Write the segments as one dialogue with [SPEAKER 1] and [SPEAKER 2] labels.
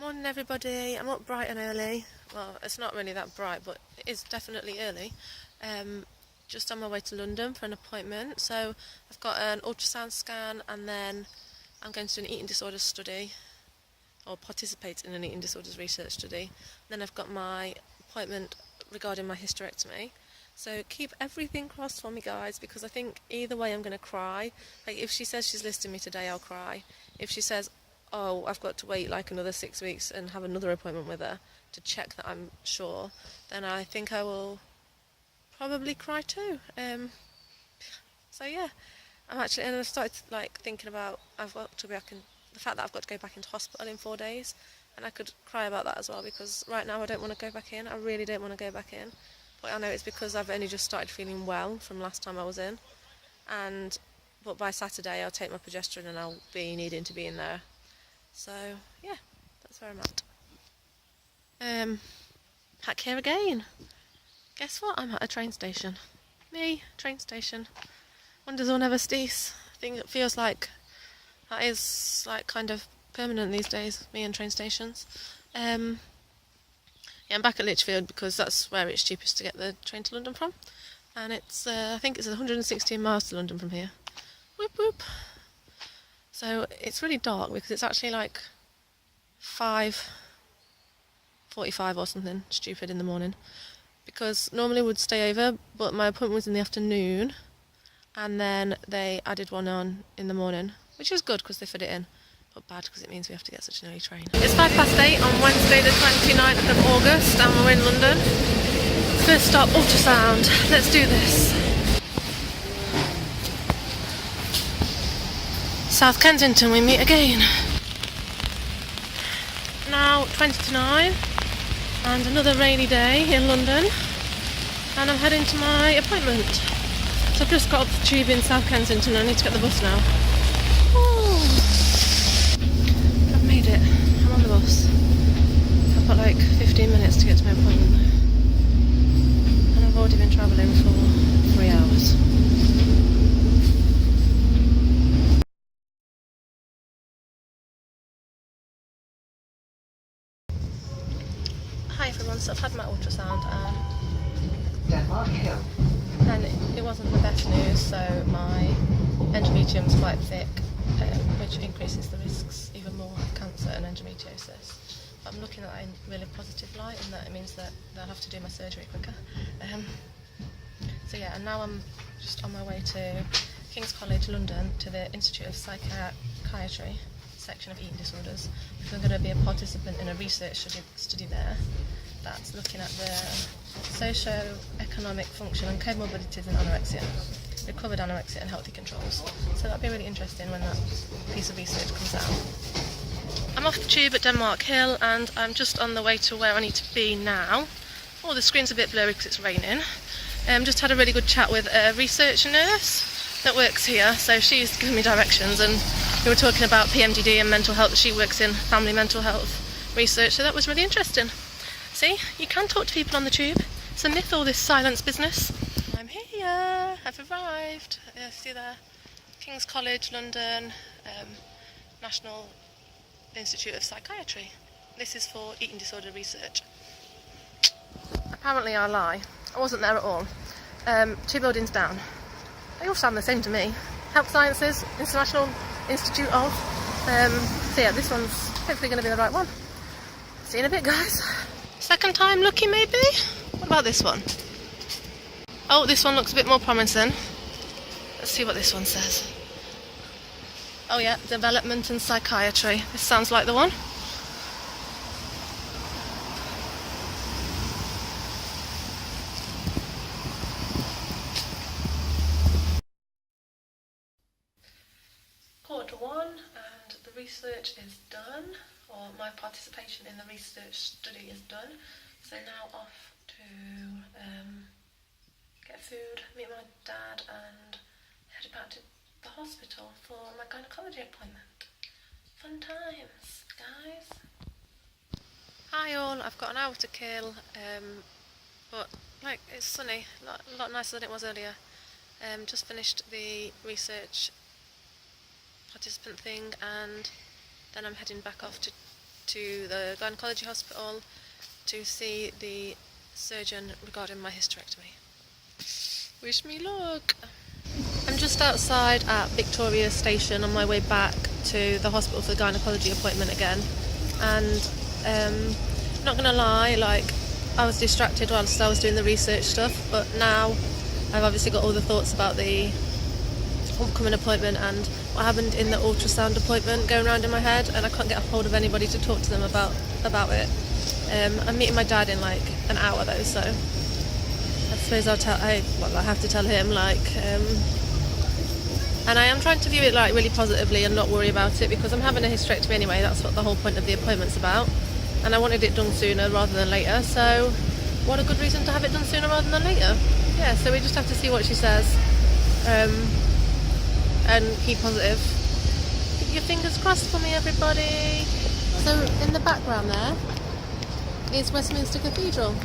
[SPEAKER 1] Morning everybody, I'm up bright and early. Well, it's not really that bright, but it is definitely early. Just on my way to London for an appointment. So I've got an ultrasound scan and then I'm going to do an eating disorders study, or participate in an eating disorders research study. Then I've got my appointment regarding my hysterectomy. So keep everything crossed for me, guys, because I think either way I'm going to cry. Like, if she says she's listing me today, I'll cry. If she says, oh, I've got to wait like another 6 weeks and have another appointment with her to check that I'm sure, then I think I will probably cry too. So yeah, and I've started like thinking about I've got to be back in the fact that I've got to go back into hospital in 4 days, and I could cry about that as well, because right now I don't want to go back in. I really don't want to go back in, but I know it's because I've only just started feeling well from last time I was in, but by Saturday I'll take my progesterone and I'll be needing to be in there. So yeah, that's where I'm at. Back here again. Guess what? I'm at a train station. Train station. Wonders will never cease. I think it feels like that is like kind of permanent these days, me and train stations. Yeah, I'm back at Lichfield because that's where it's cheapest to get the train to London from. And it's, I think it's 116 miles to London from here. Whoop whoop. So it's really dark because it's actually like 5:45 or something stupid in the morning. Because normally would stay over, but my appointment was in the afternoon, and then they added one on in the morning, which is good because they fit it in, but bad because it means we have to get such an early train. It's 8:05 on Wednesday the 29th of August and we're in London. First stop, ultrasound. Let's do this. South Kensington, we meet again. Now 20 to 9 and another rainy day in London, and I'm heading to my appointment. So I've just got off the tube in South Kensington. I need to get the bus now. Ooh. I've made it. I'm on the bus. I've got like 15 minutes to get to my appointment though. And I've already been travelling for 3 hours. Hi everyone, so I've had my ultrasound and it wasn't the best news, so my endometrium's quite thick, which increases the risks even more of cancer and endometriosis. But I'm looking at it in really positive light, in that it means that they'll have to do my surgery quicker. So yeah, and now I'm just on my way to King's College London to the Institute of Psychiatry section of eating disorders, because I'm going to be a participant in a research study there that's looking at the socio-economic function and comorbidities in anorexia, recovered anorexia and healthy controls. So that'll be really interesting when that piece of research comes out. I'm off the tube at Denmark Hill and I'm just on the way to where I need to be now. Oh, the screen's a bit blurry because it's raining. Just had a really good chat with a research nurse that works here, so she's giving me directions, and we were talking about PMDD and mental health. She works in family mental health research, so that was really interesting. See, you can talk to people on the tube. It's a myth, all this silence business. I'm here, I've arrived. See there, King's College London, National Institute of Psychiatry. This is for eating disorder research. Apparently I lie, I wasn't there at all. 2 buildings down. They all sound the same to me. Health Sciences, International Institute of. So yeah, this one's hopefully going to be the right one. See you in a bit, guys. Second time lucky, maybe? What about this one? Oh, this one looks a bit more promising. Let's see what this one says. Oh yeah, development and psychiatry. This sounds like the one. Quarter 1 and the research is done, or my participation in the research study is done. So now off to get food, meet my dad and head back to the hospital for my gynecology appointment. Fun times, guys. Hi all, I've got an hour to kill, but like it's sunny, a lot nicer than it was earlier. Just finished the research participant thing, and then I'm heading back off to to the gynecology hospital to see the surgeon regarding my hysterectomy. Wish me luck! I'm just outside at Victoria Station on my way back to the hospital for the gynecology appointment again, and not gonna lie, like, I was distracted whilst I was doing the research stuff, but now I've obviously got all the thoughts about the upcoming appointment and what happened in the ultrasound appointment going around in my head, and I can't get a hold of anybody to talk to them about it. I'm meeting my dad in like an hour though, so I suppose I have to tell him, like, and I am trying to view it like really positively and not worry about it, because I'm having a hysterectomy anyway. That's what the whole point of the appointment's about, and I wanted it done sooner rather than later, so what a good reason to have it done sooner rather than later. Yeah, so we just have to see what she says, and keep positive. Keep your fingers crossed for me, everybody. So in the background there is Westminster Cathedral.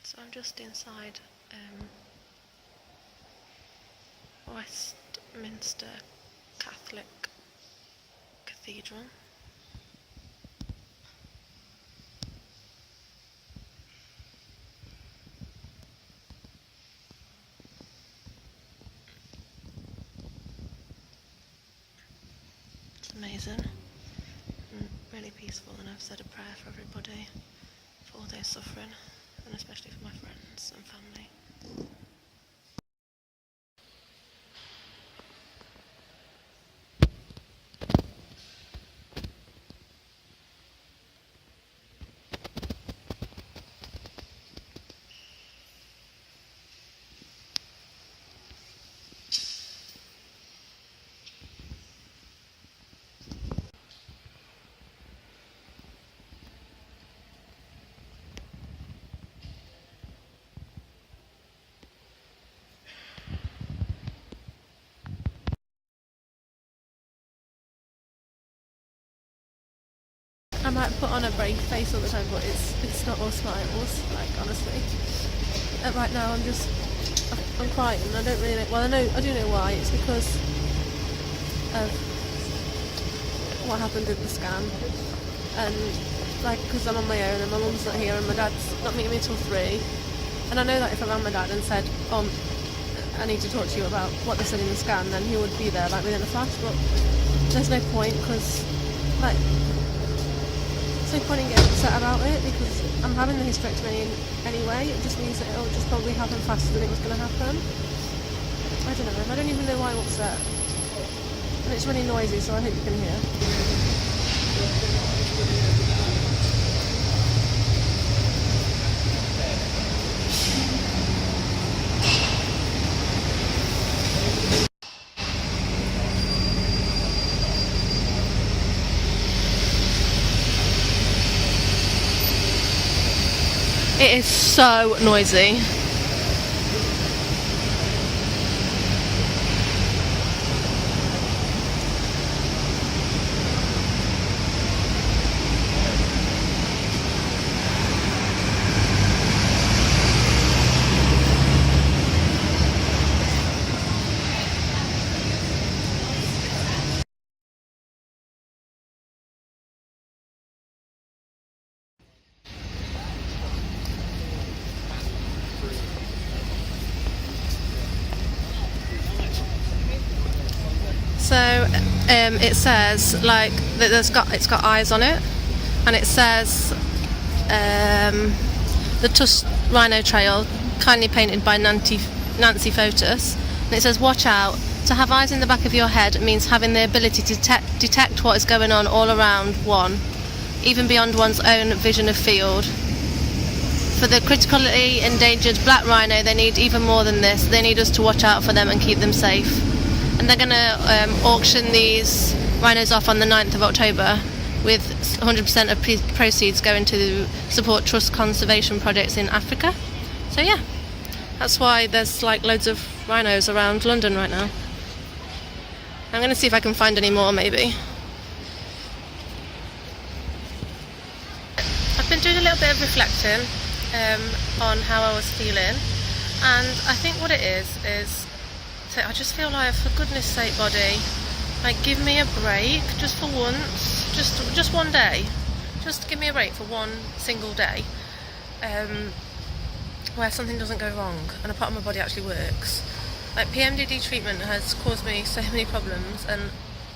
[SPEAKER 1] So I'm just inside Westminster Catholic Cathedral. It's amazing and really peaceful, and I've said a prayer for everybody, for all their suffering, and especially for my friends and family. I might put on a brave face all the time, but it's not all smiles, like, honestly. Right now I'm crying. I don't really know, well, I do know why. It's because of what happened at the scan, and like, because I'm on my own and my mum's not here and my dad's not meeting me till 3, and I know that if I rang my dad and said, I need to talk to you about what they said in the scan, then he would be there like within a flash, but there's no point, because like, there's no point in getting upset about it, because I'm having the hysterectomy anyway. It just means that it'll just probably happen faster than it was going to happen. I don't know. I don't even know why I'm upset. And it's really noisy, so I hope you can hear. It is so noisy. So it says like that it's got eyes on it, and it says the Tusk Rhino Trail, kindly painted by Nancy Fotis, and it says, watch out. To have eyes in the back of your head means having the ability to detect what is going on all around one, even beyond one's own vision of field. For the critically endangered black rhino, they need even more than this. They need us to watch out for them and keep them safe. And they're going to auction these rhinos off on the 9th of October, with 100% of proceeds going to support trust conservation projects in Africa. So yeah, that's why there's like loads of rhinos around London right now. I'm going to see if I can find any more, maybe. I I've been doing a little bit of reflecting on how I was feeling, and I think what it is I just feel like, for goodness sake, body, like, give me a break just for once, just one day, just give me a break for one single day, where something doesn't go wrong and a part of my body actually works. Like, PMDD treatment has caused me so many problems, and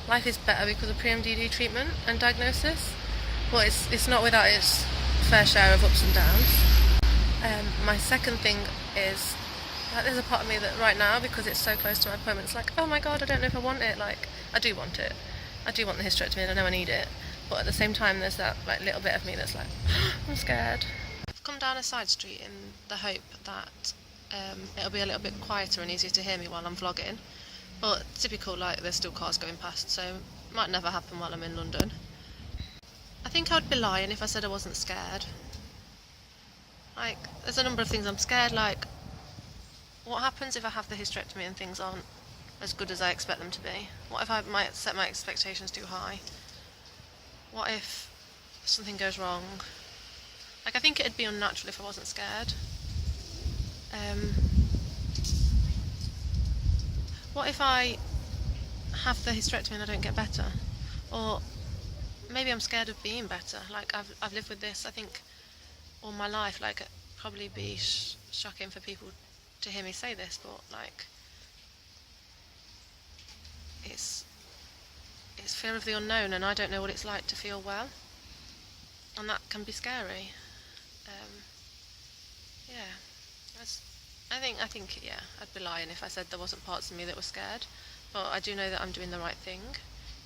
[SPEAKER 1] life is better because of PMDD treatment and diagnosis. But it's not without its fair share of ups and downs. My second thing is, like, there's a part of me that right now, because it's so close to my appointment, it's like, oh my god, I don't know if I want it. Like, I do want it. I do want the hysterectomy and I know I need it. But at the same time, there's that, like, little bit of me that's like, I'm scared. I've come down a side street in the hope that it'll be a little bit quieter and easier to hear me while I'm vlogging. But typical, like, there's still cars going past, so it might never happen while I'm in London. I think I would be lying if I said I wasn't scared. Like, there's a number of things I'm scared, like, what happens if I have the hysterectomy and things aren't as good as I expect them to be? What if I might set my expectations too high? What if something goes wrong? Like, I think it'd be unnatural if I wasn't scared. What if I have the hysterectomy and I don't get better? Or maybe I'm scared of being better. Like, I've lived with this, I think, all my life. Like, it'd probably be shocking for people to hear me say this, but, like, it's fear of the unknown, and I don't know what it's like to feel well, and that can be scary. I think yeah, I'd be lying if I said there wasn't parts of me that were scared, but I do know that I'm doing the right thing.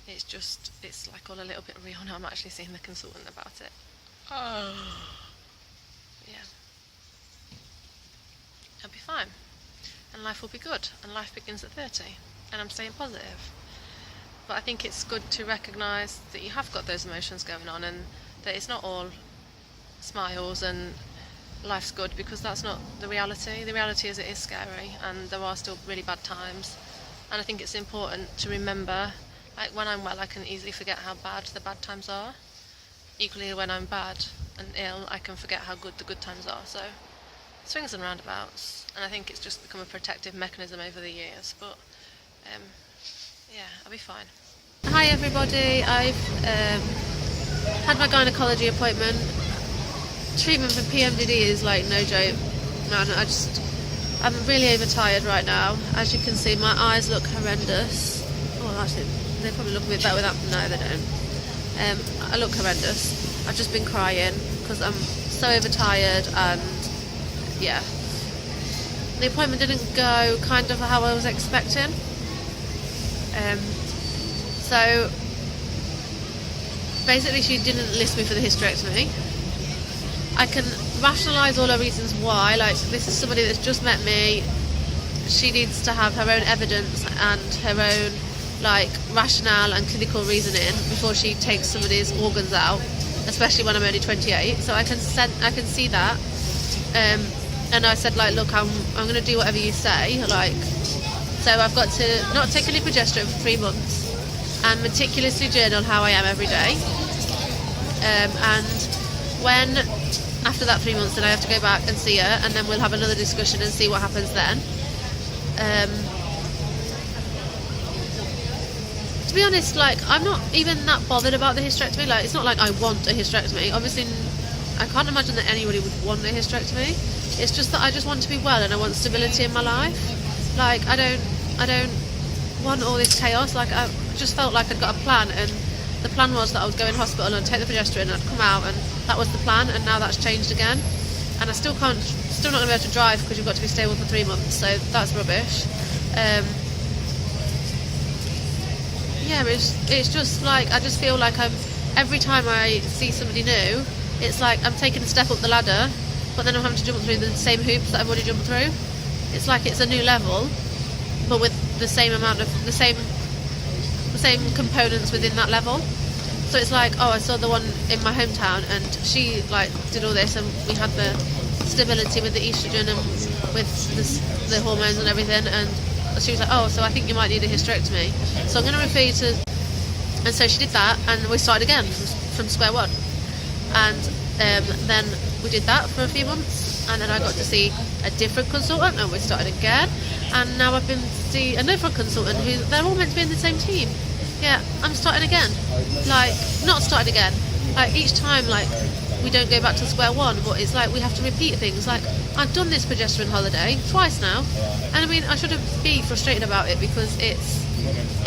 [SPEAKER 1] It's like all a little bit real now. I'm actually seeing the consultant about it. Oh. Yeah. I'll be fine. And life will be good. And life begins at 30. And I'm staying positive. But I think it's good to recognise that you have got those emotions going on, and that it's not all smiles and life's good, because that's not the reality. The reality is, it is scary, and there are still really bad times. And I think it's important to remember, like, when I'm well, I can easily forget how bad the bad times are. Equally, when I'm bad and ill, I can forget how good the good times are. So, swings and roundabouts. And I think it's just become a protective mechanism over the years. But, yeah, I'll be fine. Hi everybody, I've had my gynecology appointment. Treatment for PMDD is, like, no joke, man. I'm really overtired right now. As you can see, my eyes look horrendous. Oh, actually, they probably look a bit better without. No, they don't. I look horrendous. I've just been crying because I'm so overtired, and yeah, the appointment didn't go kind of how I was expecting. So basically, she didn't list me for the hysterectomy. I can rationalise all her reasons why. Like, this is somebody that's just met me. She needs to have her own evidence and her own, like, rationale and clinical reasoning before she takes somebody's organs out, especially when I'm only 28. So I can see that. And I said, like, look, I'm going to do whatever you say. Like, so I've got to not take any progesterone for 3 months and meticulously journal how I am every day. And when after that 3 months, then I have to go back and see her, and then we'll have another discussion and see what happens then. To be honest, like, I'm not even that bothered about the hysterectomy. Like, it's not like I want a hysterectomy. Obviously, I can't imagine that anybody would want a hysterectomy. It's just that I just want to be well, and I want stability in my life. Like, I don't want all this chaos. Like, I just felt like I'd got a plan, and the plan was that I would go in hospital and take the progesterone and I'd come out, and that was the plan, and now that's changed again. And I still not going to be able to drive because you've got to be stable for 3 months, so that's rubbish. Yeah, it's just like, I just feel like every time I see somebody new, it's like I'm taking a step up the ladder, but then I'm having to jump through the same hoops that I've already jumped through. It's like it's a new level, but with the same amount of the same components within that level. So it's like, oh, I saw the one in my hometown, and she, like, did all this, and we had the stability with the estrogen and with the hormones and everything, and she was like, oh, so I think you might need a hysterectomy, so I'm going to refer you to. And so she did that, and we started again from square one.
[SPEAKER 2] and then we did that for a few months, and then I got to see a different consultant, and we started again, and now I've been to see another consultant who they're all meant to be in the same team. Yeah, I'm starting again. Like, not starting again. Like, each time, like, we don't go back to square one, but it's like we have to repeat things. Like, I've done this progesterone holiday twice now, and I mean, I shouldn't be frustrated about it because it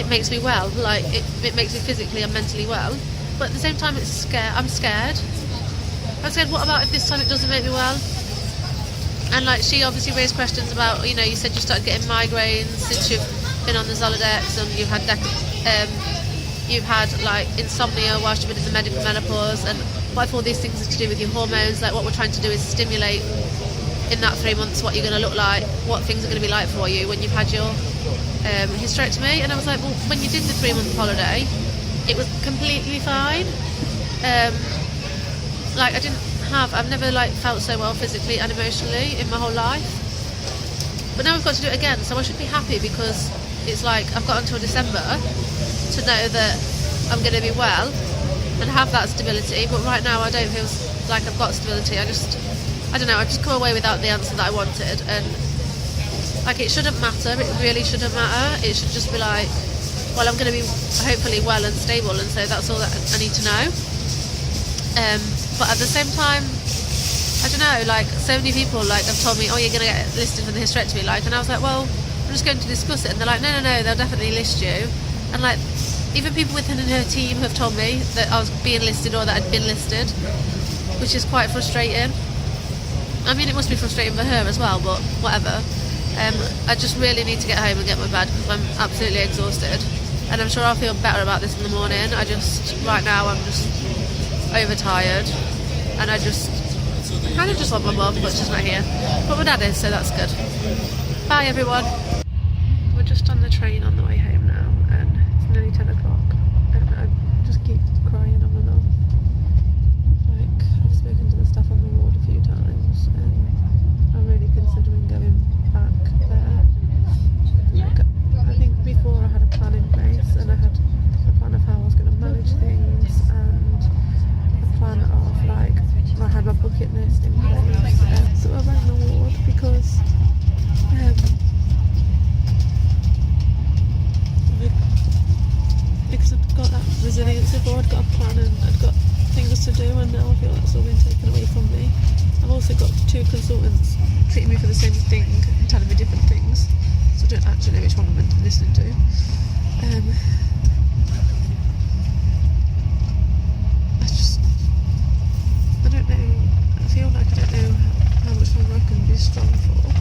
[SPEAKER 2] makes me well. Like, it makes me physically and mentally well. But at the same time, I'm scared. I'm scared, what about if this time it doesn't make me well? And like, she obviously raised questions about, you know, you said you started getting migraines since you've been on the Zoladex, and you've had like insomnia whilst you've been in the medical menopause, and what if all these things are to do with your hormones? Like, what we're trying to do is stimulate in that 3 months what you're going to look like, what things are going to be like for you when you've had your hysterectomy. And I was like, well, when you did the 3-month holiday, it was completely fine. Like, I've never like felt so well physically and emotionally in my whole life. But now we've got to do it again, so I should be happy, because it's like I've got until December to know that I'm going to be well and have that stability. But right now I don't feel like I've got stability. I don't know, I just come away without the answer that I wanted, and like, it shouldn't matter, it really shouldn't matter. It should just be like, well, I'm going to be hopefully well and stable, and so that's all that I need to know. But at the same time, I don't know, like, so many people like have told me, oh, you're going to get listed for the hysterectomy, like, and I was like, well, I'm just going to discuss it, and they're like, no, they'll definitely list you. And like, even people within her team have told me that I was being listed or that I'd been listed, which is quite frustrating. I mean, it must be frustrating for her as well, but whatever. I just really need to get home and get my bed, because I'm absolutely exhausted, and I'm sure I'll feel better about this in the morning. Right now I'm just overtired, and I kind of just want my mum, but she's not here. But my dad is, so that's good. Bye everyone. We're just on the train on the way home now, and it's nearly 10 o'clock, and I just keep crying on and off. Like, I've spoken to the staff on the ward a few times, and I'm really considering going back there. Like, I think before I had a plan in place, and I had a plan of how I was going to manage things, and a plan of, like, I had my bucket list in place. So I rang the ward because I've got that resilience before, I'd got a plan and I'd got things to do, and now I feel that's all been taken away from me. I've also got 2 consultants treating me for the same thing and telling me different things, so I don't actually know which one I'm meant to be listening to. I don't know, I feel like I don't know how much longer I can be strong for.